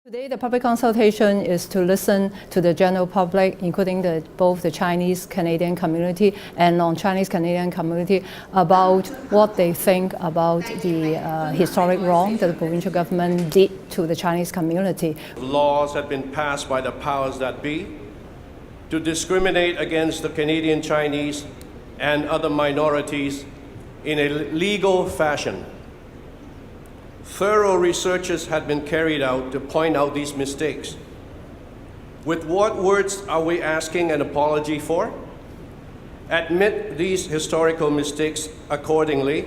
Today, the public consultation is to listen to the general public, including both the Chinese-Canadian community and non-Chinese Canadian community, about what they think about the historic wrong that the provincial government did to the Chinese community. Laws have been passed by the powers that be to discriminate against the Canadian Chinese and other minorities in a legal fashion. Thorough researches had been carried out to point out these mistakes. With what words are we asking an apology for? Admit these historical mistakes accordingly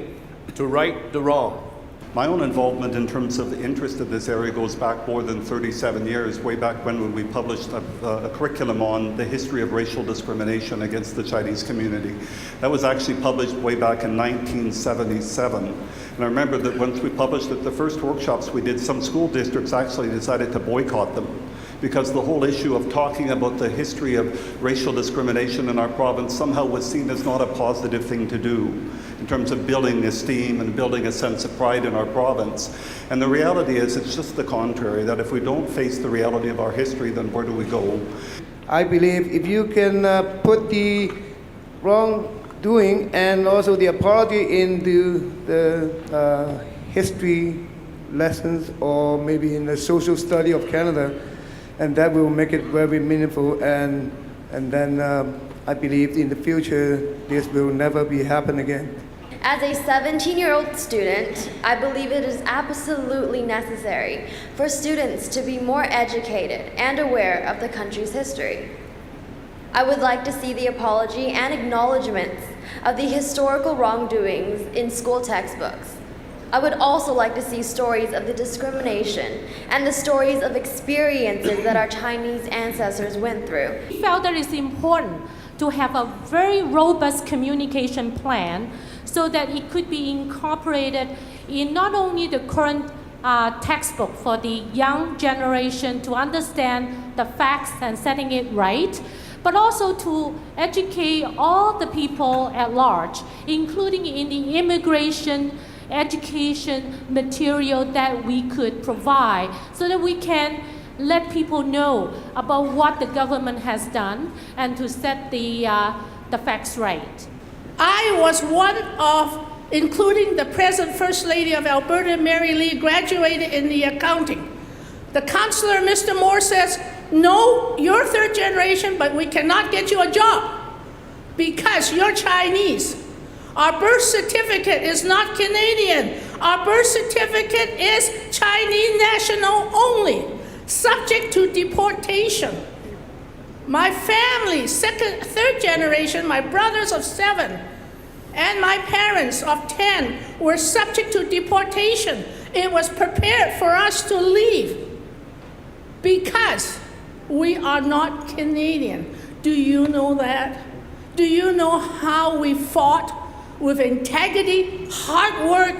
to right the wrong. My own involvement in terms of the interest of this area goes back more than 37 years, way back when we published a curriculum on the history of racial discrimination against the Chinese community. That was actually published way back in 1977. And I remember that once we published it, the first workshops we did, some school districts actually decided to boycott them, because the whole issue of talking about the history of racial discrimination in our province somehow was seen as not a positive thing to do in terms of building esteem and building a sense of pride in our province. And the reality is it's just the contrary, that if we don't face the reality of our history, then where do we go? I believe if you can put the wrongdoing and also the apology into the history lessons or maybe in the social study of Canada, and that will make it very meaningful, and then I believe in the future this will never be happen again. As a 17-year-old student, I believe it is absolutely necessary for students to be more educated and aware of the country's history. I would like to see the apology and acknowledgements of the historical wrongdoings in school textbooks. I would also like to see stories of the discrimination and the stories of experiences that our Chinese ancestors went through. We felt that it's important to have a very robust communication plan so that it could be incorporated in not only the current textbook for the young generation to understand the facts and setting it right, but also to educate all the people at large, including in the immigration education material that we could provide, so that we can let people know about what the government has done and to set the facts right. I was one of, including the present First Lady of Alberta, Mary Lee, graduated in the accounting. The counselor, Mr. Moore, says, no, you're third generation, but we cannot get you a job because you're Chinese. Our birth certificate is not Canadian. Our birth certificate is Chinese national only, subject to deportation. My family, third generation, my brothers of 7, and my parents of 10 were subject to deportation. It was prepared for us to leave because we are not Canadian. Do you know that? Do you know how we fought with integrity, hard work,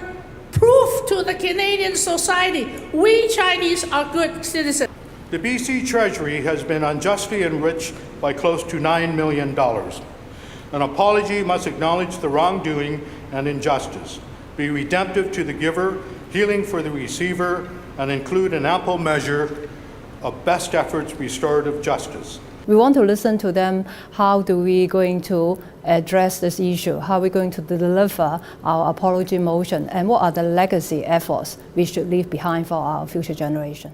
proof to the Canadian society we Chinese are good citizens? The BC Treasury has been unjustly enriched by close to $9 million. An apology must acknowledge the wrongdoing and injustice, be redemptive to the giver, healing for the receiver, and include an ample measure of best efforts restorative justice. We want to listen to them. How do we going to address this issue? How are we going to deliver our apology motion? And what are the legacy efforts we should leave behind for our future generation?